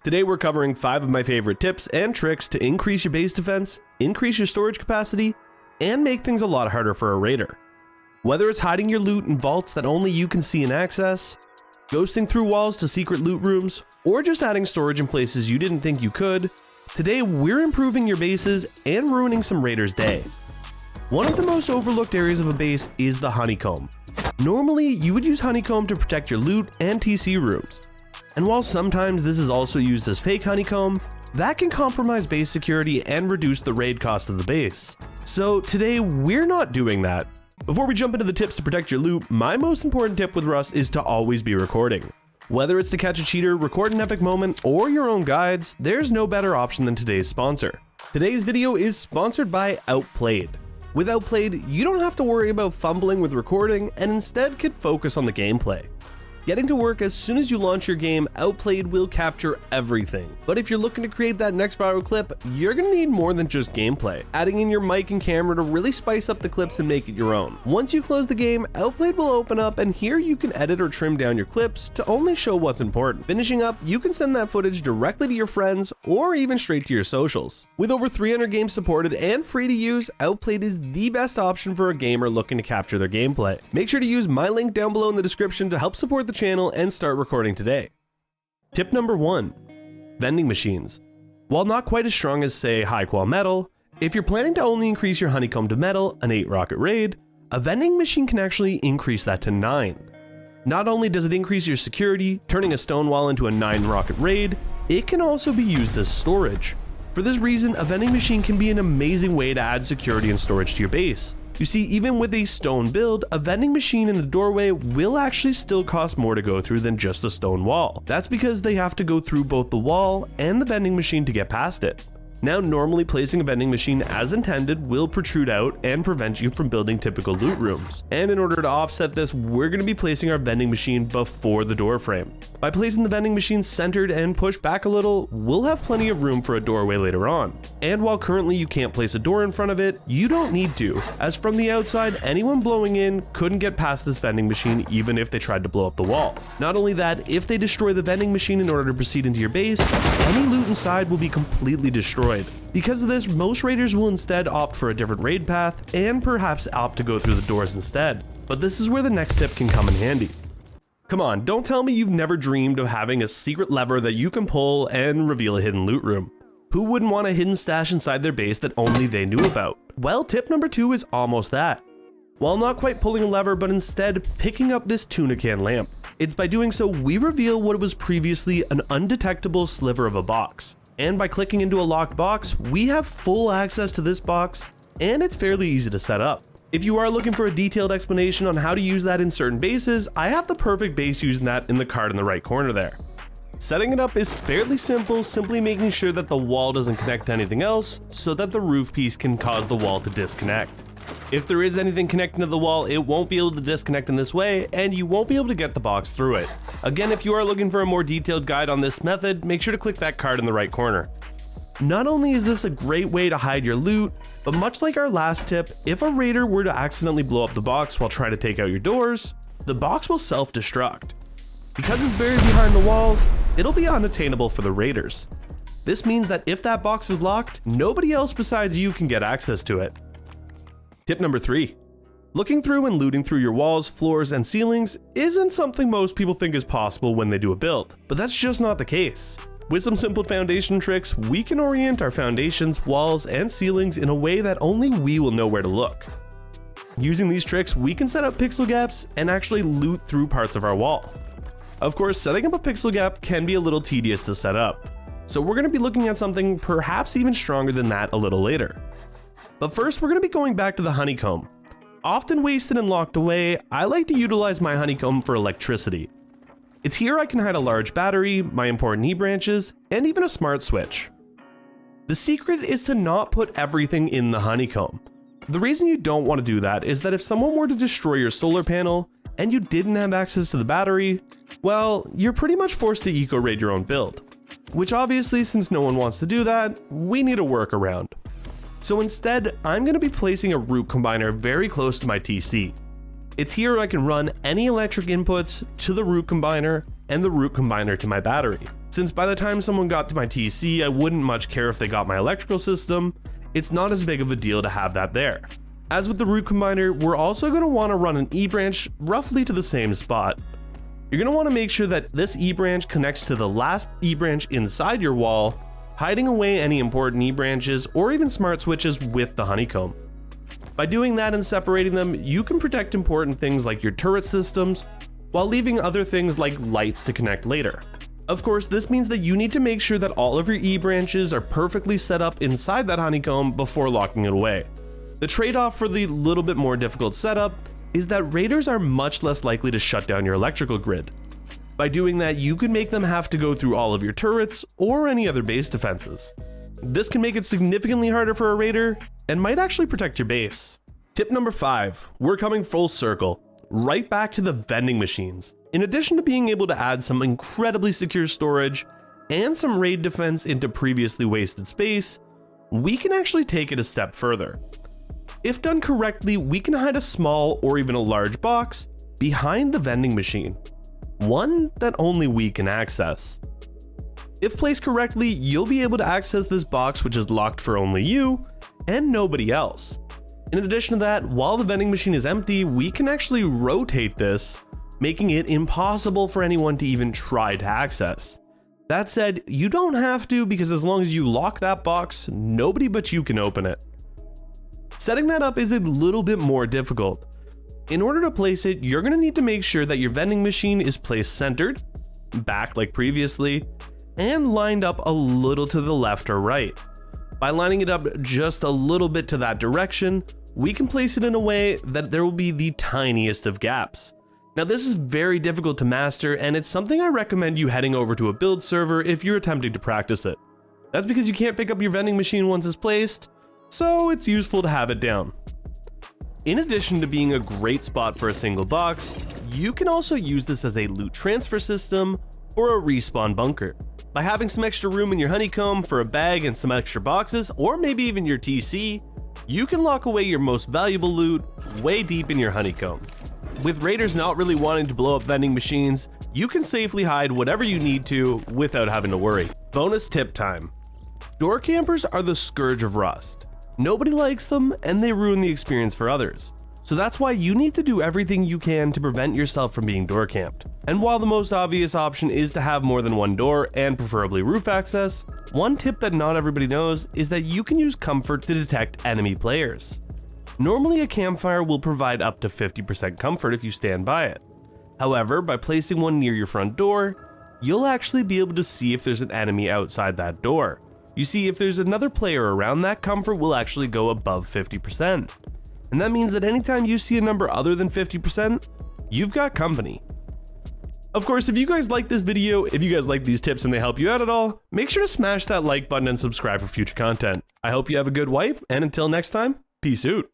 Today we're covering 5 of my favorite tips and tricks to increase your base defense, increase your storage capacity, and make things a lot harder for a raider. Whether it's hiding your loot in vaults that only you can see and access, ghosting through walls to secret loot rooms, or just adding storage in places you didn't think you could, today we're improving your bases and ruining some raiders' day. One of the most overlooked areas of a base is the Honeycomb. Normally, you would use Honeycomb to protect your loot and TC rooms. And while sometimes this is also used as fake Honeycomb, that can compromise base security and reduce the raid cost of the base. So today, we're not doing that. Before we jump into the tips to protect your loot, my most important tip with Rust is to always be recording. Whether it's to catch a cheater, record an epic moment, or your own guides, there's no better option than today's sponsor. Today's video is sponsored by Outplayed. With Outplayed, you don't have to worry about fumbling with recording and instead can focus on the gameplay. Getting to work as soon as you launch your game, Outplayed will capture everything. But if you're looking to create that next viral clip, you're gonna need more than just gameplay, adding in your mic and camera to really spice up the clips and make it your own. Once you close the game, Outplayed will open up and here you can edit or trim down your clips to only show what's important. Finishing up, you can send that footage directly to your friends or even straight to your socials. With over 300 games supported and free to use, Outplayed is the best option for a gamer looking to capture their gameplay. Make sure to use my link down below in the description to help support the channel and start recording today. Tip number 1, vending machines. While not quite as strong as say high qual metal, if you're planning to only increase your Honeycomb to metal, an 8 rocket raid, a vending machine can actually increase that to 9. Not only does it increase your security, turning a stone wall into a 9 rocket raid, it can also be used as storage. For this reason, a vending machine can be an amazing way to add security and storage to your base. You see, even with a stone build, a vending machine in a doorway will actually still cost more to go through than just a stone wall. That's because they have to go through both the wall and the vending machine to get past it. Now, normally placing a vending machine as intended will protrude out and prevent you from building typical loot rooms. And in order to offset this, we're going to be placing our vending machine before the door frame. By placing the vending machine centered and pushed back a little, we'll have plenty of room for a doorway later on. And while currently you can't place a door in front of it, you don't need to, as from the outside, anyone blowing in couldn't get past this vending machine even if they tried to blow up the wall. Not only that, if they destroy the vending machine in order to proceed into your base, any loot inside will be completely destroyed. Because of this, most raiders will instead opt for a different raid path and perhaps opt to go through the doors instead. But this is where the next tip can come in handy. Come on, don't tell me you've never dreamed of having a secret lever that you can pull and reveal a hidden loot room. Who wouldn't want a hidden stash inside their base that only they knew about? Well, tip number 2 is almost that. While not quite pulling a lever, but instead picking up this tuna can lamp. It's by doing so we reveal what was previously an undetectable sliver of a box. And by clicking into a locked box, we have full access to this box, and it's fairly easy to set up. If you are looking for a detailed explanation on how to use that in certain bases, I have the perfect base using that in the card in the right corner there. Setting it up is fairly simple, simply making sure that the wall doesn't connect to anything else, so that the roof piece can cause the wall to disconnect. If there is anything connecting to the wall, it won't be able to disconnect in this way, and you won't be able to get the box through it. Again, if you are looking for a more detailed guide on this method, make sure to click that card in the right corner. Not only is this a great way to hide your loot, but much like our last tip, if a raider were to accidentally blow up the box while trying to take out your doors, the box will self-destruct. Because it's buried behind the walls, it'll be unattainable for the raiders. This means that if that box is locked, nobody else besides you can get access to it. Tip number 3. Looking through and looting through your walls, floors, and ceilings isn't something most people think is possible when they do a build, but that's just not the case. With some simple foundation tricks, we can orient our foundations, walls, and ceilings in a way that only we will know where to look. Using these tricks, we can set up pixel gaps and actually loot through parts of our wall. Of course, setting up a pixel gap can be a little tedious to set up, so we're going to be looking at something perhaps even stronger than that a little later. But first, we're going to be going back to the Honeycomb. Often wasted and locked away, I like to utilize my Honeycomb for electricity. It's here I can hide a large battery, my important knee branches, and even a smart switch. The secret is to not put everything in the Honeycomb. The reason you don't want to do that is that if someone were to destroy your solar panel and you didn't have access to the battery, well, you're pretty much forced to eco-raid your own build. Which obviously, since no one wants to do that, we need a workaround. So instead, I'm going to be placing a root combiner very close to my TC. It's here I can run any electric inputs to the root combiner and the root combiner to my battery. Since by the time someone got to my TC, I wouldn't much care if they got my electrical system, it's not as big of a deal to have that there. As with the root combiner, we're also going to want to run an E-branch roughly to the same spot. You're going to want to make sure that this E-branch connects to the last E-branch inside your wall, hiding away any important E-branches or even smart switches with the Honeycomb. By doing that and separating them, you can protect important things like your turret systems, while leaving other things like lights to connect later. Of course, this means that you need to make sure that all of your E-branches are perfectly set up inside that Honeycomb before locking it away. The trade-off for the little bit more difficult setup is that raiders are much less likely to shut down your electrical grid. By doing that, you can make them have to go through all of your turrets or any other base defenses. This can make it significantly harder for a raider and might actually protect your base. Tip number 5, we're coming full circle, right back to the vending machines. In addition to being able to add some incredibly secure storage and some raid defense into previously wasted space, we can actually take it a step further. If done correctly, we can hide a small or even a large box behind the vending machine, one that only we can access. If placed correctly, you'll be able to access this box, which is locked for only you and nobody else. In addition to that, while the vending machine is empty, we can actually rotate this, making it impossible for anyone to even try to access. That said, you don't have to, because as long as you lock that box, nobody but you can open it. Setting that up is a little bit more difficult. In order to place it, you're going to need to make sure that your vending machine is placed centered, back like previously, and lined up a little to the left or right. By lining it up just a little bit to that direction, we can place it in a way that there will be the tiniest of gaps. Now this is very difficult to master, and it's something I recommend you heading over to a build server if you're attempting to practice it. That's because you can't pick up your vending machine once it's placed, so it's useful to have it down. In addition to being a great spot for a single box, you can also use this as a loot transfer system or a respawn bunker. By having some extra room in your Honeycomb for a bag and some extra boxes, or maybe even your TC, you can lock away your most valuable loot way deep in your Honeycomb. With raiders not really wanting to blow up vending machines, you can safely hide whatever you need to without having to worry. Bonus tip time. Door campers are the scourge of Rust. Nobody likes them, and they ruin the experience for others. So that's why you need to do everything you can to prevent yourself from being door camped. And while the most obvious option is to have more than one door and preferably roof access, one tip that not everybody knows is that you can use comfort to detect enemy players. Normally a campfire will provide up to 50% comfort if you stand by it. However, by placing one near your front door, you'll actually be able to see if there's an enemy outside that door. You see, if there's another player around, that comfort will actually go above 50%. And that means that anytime you see a number other than 50%, you've got company. Of course, if you guys like this video, if you guys like these tips and they help you out at all, make sure to smash that like button and subscribe for future content. I hope you have a good wipe, and until next time, peace out.